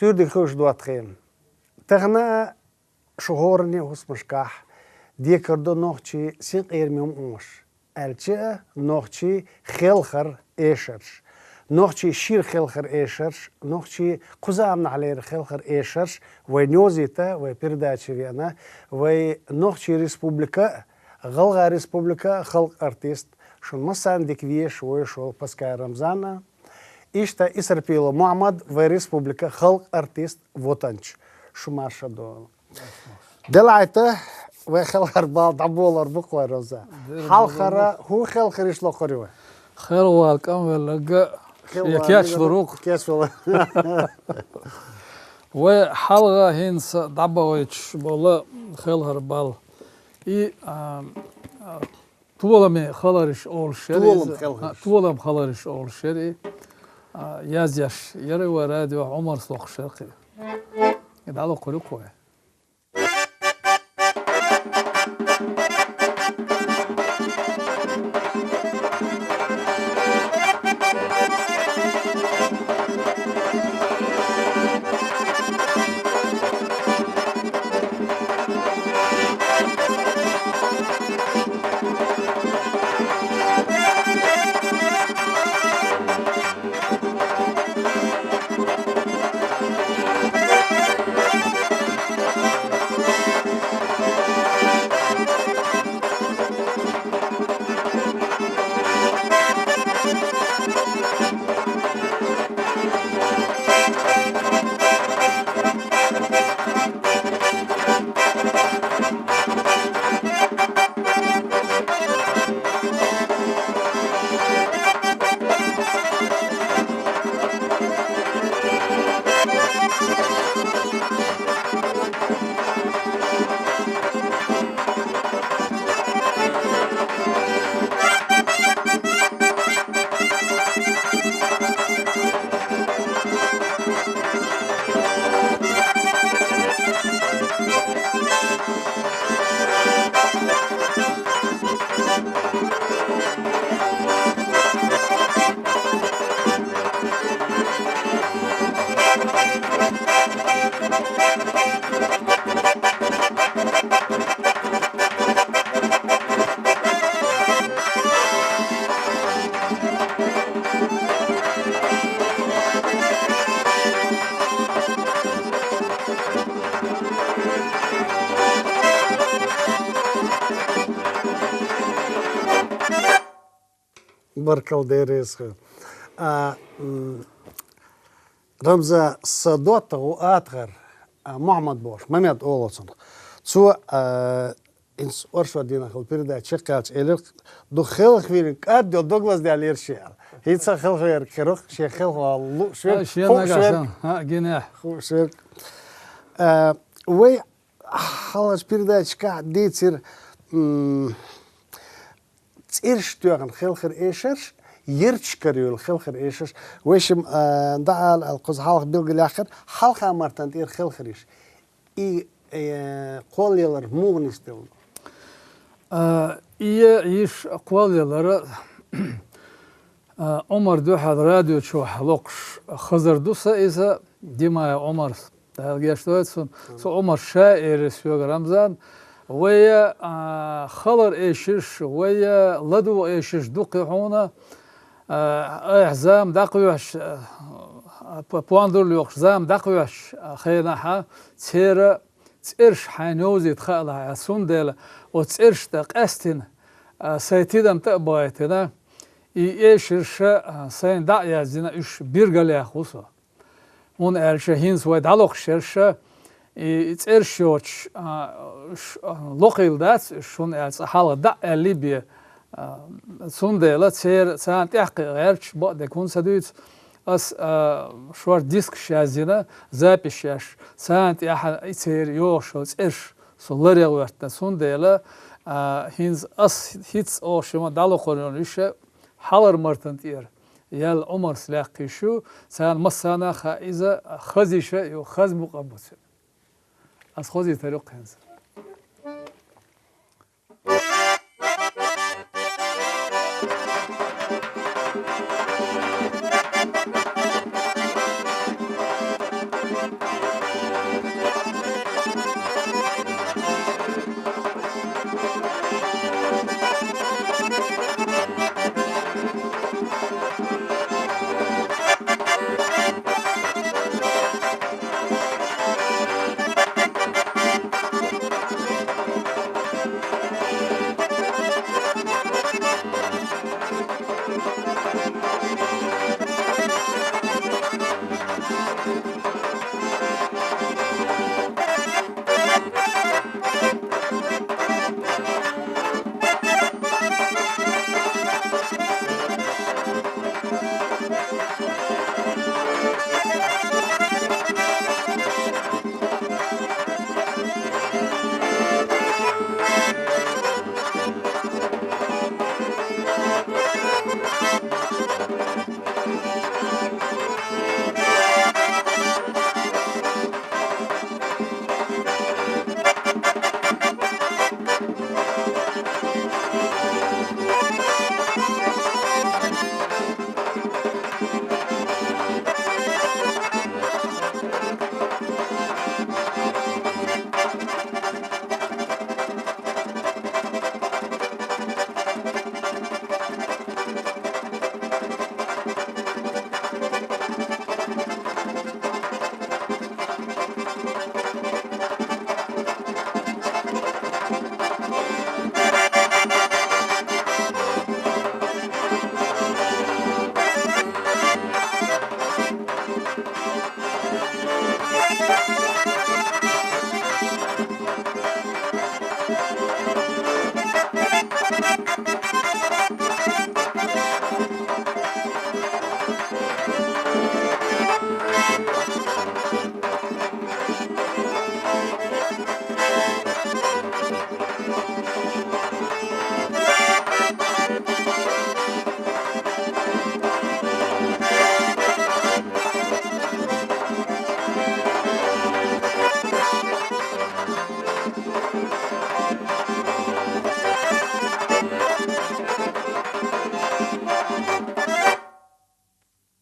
سور دي خوش دوات خيم تغنى شهورني وس مشكاح دي كردو نوخشي سين قيرميوم اوش الچه نوخشي خيلخر ايشرش نوخشي شير خيلخر ايشرش نوخشي قزام علير خيلخر ايشرش ونيوزيتا وبيرداتشي فيانا ونوخشي ريسبوبليكا غلغا ريسبوبليكا خلق ارتيست شون مسان ديكويش ويشو باسكا رمزانا إشتا إسربيلو محمد في ريسبوبليكا خلق أرتيست فوتانش شو مارشا دول دلعته وخلق أربعة دبولار بقوة روزا حلقة هو خلق ريش لو قريوه خلق كامل يكياش فروق كياش فروق وحلقة هينس دبويتش بولا خلق أربعة طولم خلارش أول شيء طولم خلارش أول شيء يازيش يري ورادي وعمر سلوخ شرقي يدعو قلوكوه بركل ديريس رمزة صدوات وآتغر محمد بوش مميد أولوسون سو إنس أرشوا دينا خل بيردا شقات إلك دو خلق فينك أدو دوغلاس دي علير شيال هيتسا خلق غير كروخ شي خلق والله شوير شوير ها جناح شوير وي خلاص بيردا شقات دي تصير تيرش توغن خلخر إيشرش يرتش كريول خلخر إيشرش ويشم دعال القز حلق بيلق الآخر حلقة مرتين تير خلخريش قول يلر مغنستيل يش قول يلر عمر دو حد راديو شو حلقش خزر دوسا إذا ديما عمر تهالجيش سو عمر شاعر سيوغ رمزان ويا خلر إيشش ويا لدو إيشش دوقي هونا إحزام دقيوش بواندر ليوخ زام دقيوش خيناها تيرش حينوزي تخالها سوندل وتيرش تقستن سيتيدم تقبايتنا إيشش سين دعيا زينا إيش بيرغلي أخوصا من إرشهينز ويدالوخ شرشة إترشوش لوكيل دات شون als حالة دا ليبيا سوندلا تير سان تحقق غيرش بعد يكون سدوت أس شوار ديسك شازينا запись سانت ياح يصير يوشوز إيش سولاريا وقتنا سونديلا هينز أس هيتس أو شما دالو خوريونيش حالر مرتنتير يال عمر سلاقي شو سان مسانا خائزة خزيشة يو خز مقبوس أس خزي طريق هنز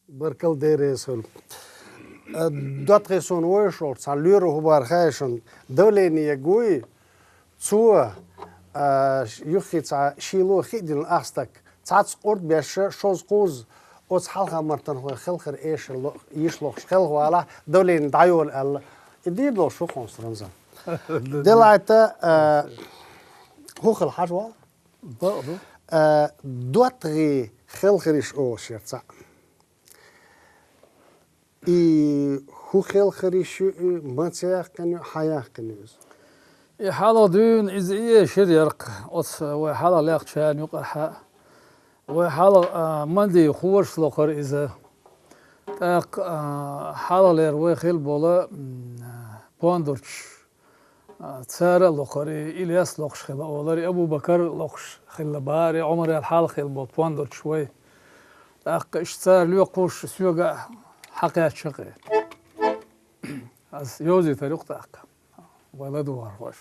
بركل ديريسون دوت غيسون ويشورت ساليرو هو بارخايشن دوليني يقوي تسوى يخي تسا شيلو خيدين الأستك تساتس قرد بيش شوز قوز اوز حلقة مرتن هو خلخر ايش يشلوخ خلق والا دولين دايول ال يدير لو شو خونسترنزا دلايتا هو خل حجوة دوت غي خلخريش او شيرتسا هو خلخريش ماتسيخ كنو حياخ كنوز حالا دون إزاي شر يرق أص وحالا لاق شان يقرح وحالا مندي خوش لقر إذا تاق حالا لير وخيل بولا باندرش تسارة لقري إلياس لقش خلا أولاري أبو بكر لقش خلا باري عمر الحال خيل بول باندرش شوي تاق اشتار ليو قوش سيوغا حقيقة شقي از يوزي طريق تاق ولا دوار واش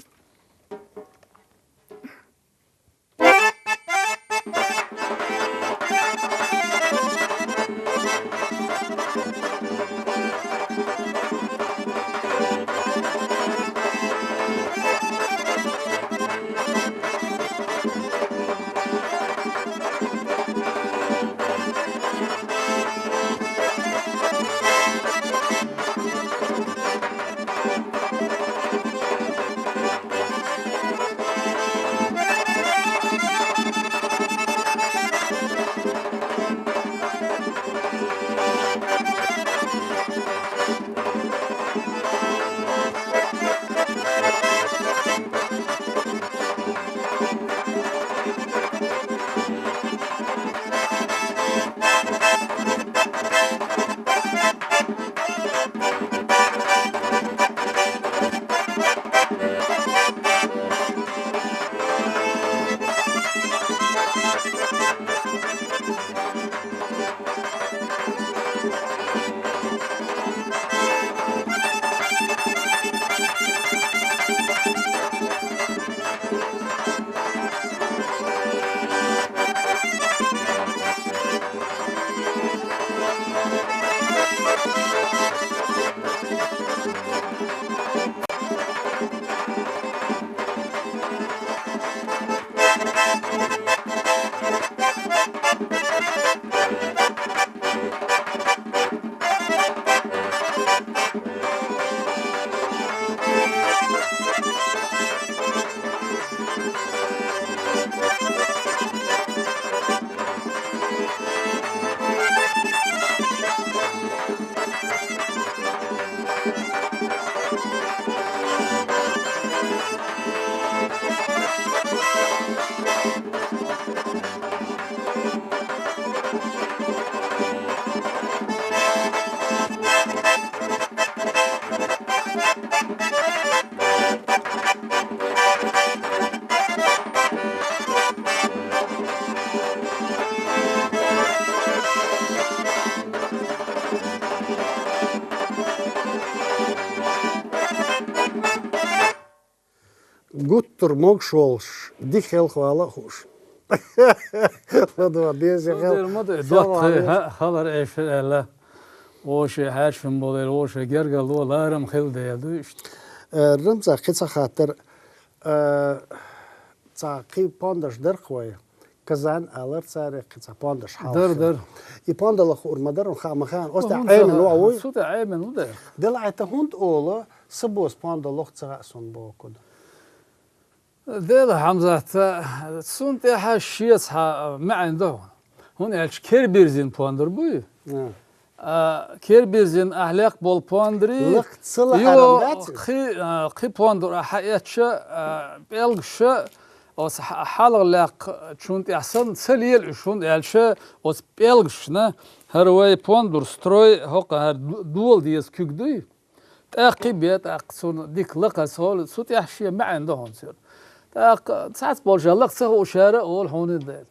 Gutter mogšolš, dihel hvala huš. Vadva, deze gel. خبر ايش لا وش حاشم بودل وش جرجل ولا رم خل ده دوشت رمزا قصة خاطر تعقي باندش در خويا كزان ألر صار قصة باندش حال در يباندل خور مدرن خامخان أست عين لو عوي صوت عيمن وده دلعت هوند أولا سبوس باندل لخ تغسون بوكود ده حمزة سنت حشيس ما عندهم هون ايش كيربيرزين باندر بوي كيربيرزين أهلاك بول باندري لخ تصلح يو عربات خي باندر حياتش بيلغش os حالق شونت أحسن سليل شونت إلش os بيلغشنا هروي باندر ستروي هوك هر دول ديس كيكدي تأقي بيت أقصون ديك لقى سهول صوت يحشي ما عندهم سير ساعات بولجالك سهو شارع أول هون ده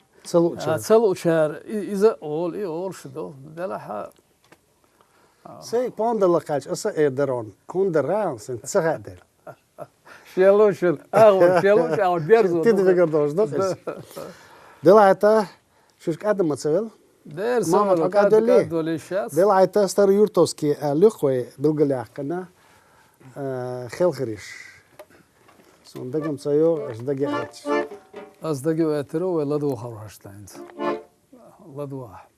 سلو شارع إذا أول شدو دلها سي باندل لقاش أسا إيدرون هون دران سنت سغادر شيلوشل شيلوش أو ديرزو تيجي فكر دوش دوش دلعتا شوش قدم متسويل دير ماما سوالو تقعدوا دلعتا ستار يورتوسكي لخوي بالقلاقنا خيل سون دقم سيو اش دقي عيش أصدقي واترو ولا دو خروش تاينز الله دواح